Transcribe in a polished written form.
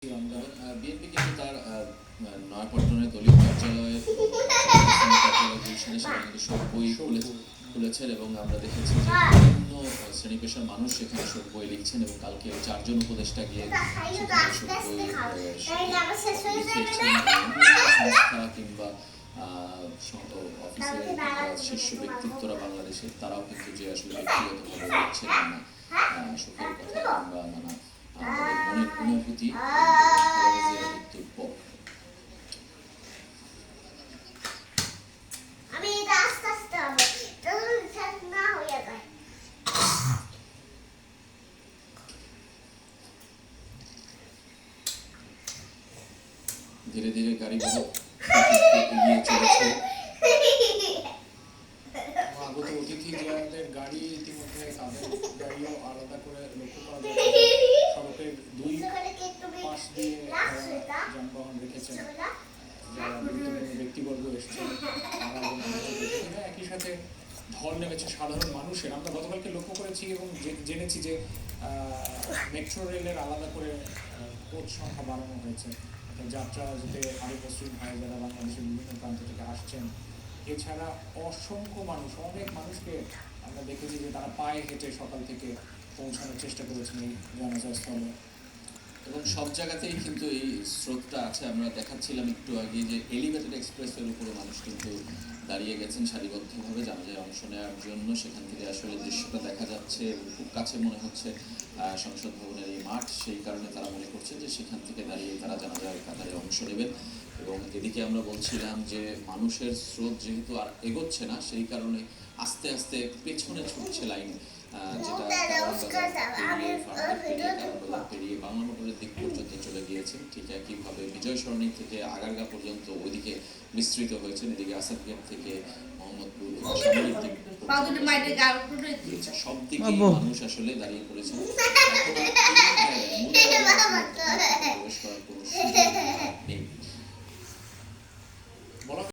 BNP কিন্তু তার নয়াপল্টনের দলীয় কার্যালয়ে গুলশানে সেখানে কিন্তু সব বই খুলেছেন এবং আমরা দেখেছি যে বিভিন্ন শ্রেণী পেশার মানুষ সেখানে সব বই লিখছেন এবং কালকে 4 জন উপদেষ্টা গিয়ে সেখানে সব বই লিখেছেন। সংস্থা কিংবা অফিসের শীর্ষ ব্যক্তিত্বরা বাংলাদেশের তারাও কিন্তু যে আসলে ব্যক্তিগতভাবে লিখছেন না সুখের কথা কিংবা নানা তাদের মনের অনুভূতি মৃত্যুর পর। ধীরে ধীরে গাড়িগুলো এগিয়ে চলেছে। আগত অতিথি যাদের গাড়ি ইতিমধ্যে তাদের গাড়িও আলাদা করে লক্ষ্য করা যাচ্ছে। সড়কের দুই পাশ দিয়ে যানবাহন রেখেছেন যারা গুরুত্বপূর্ণ ব্যক্তিবর্গ এসেছেন তারা একই সাথে ঢল নেমেছে সাধারণ মানুষের। আমরা গতকালকে লক্ষ্য করেছি এবং জেনেছি যে মেট্রো রেলের আলাদা করে কোচ সংখ্যা বাড়ানো হয়েছে যাত্রা যাতে আরও মসৃণ হয় যারা বাংলাদেশের বিভিন্ন প্রান্ত থেকে আসছেন। এছাড়া অসংখ্য মানুষ অনেক মানুষকে আমরা দেখেছি যে তারা পায়ে হেঁটে সকাল থেকে পৌঁছানোর চেষ্টা করেছেন এই জানাজা স্থলে এবং সব জায়গাতেই কিন্তু এই স্রোতটা আছে। আমরা দেখাচ্ছিলাম একটু আগে যে এলিভেটেড এক্সপ্রেসের উপরে মানুষ কিন্তু দাঁড়িয়ে গেছেন সারিবদ্ধভাবে জানাজায় অংশ নেওয়ার জন্য। সেখান থেকে আসলে দৃশ্যটা দেখা যাচ্ছে এবং খুব কাছে মনে হচ্ছে সংসদ ভবনের এই মাঠ, সেই কারণে তারা মনে করছেন যে সেখান থেকে দাঁড়িয়ে তারা জানাজার কাতারে অংশ নেবেন। এবং এদিকে আমরা বলছিলাম যে মানুষের স্রোত যেহেতু আর এগোচ্ছে না সেই কারণে আস্তে আস্তে পেছনে ছুটছে লাইন, যেটা পেরিয়ে বাংলা মোটরের দিক পর্যন্ত চলে গিয়েছেন। ঠিক একইভাবে বিজয় সরণি থেকে আগারগা পর্যন্ত ওইদিকে বিস্তৃত হয়েছেন। এদিকে আসাদ গেট থেকে মোহাম্মদপুর সব দিকে মানুষ আসলে দাঁড়িয়ে পড়েছেন। প্রবেশ করার কোনো সুযোগ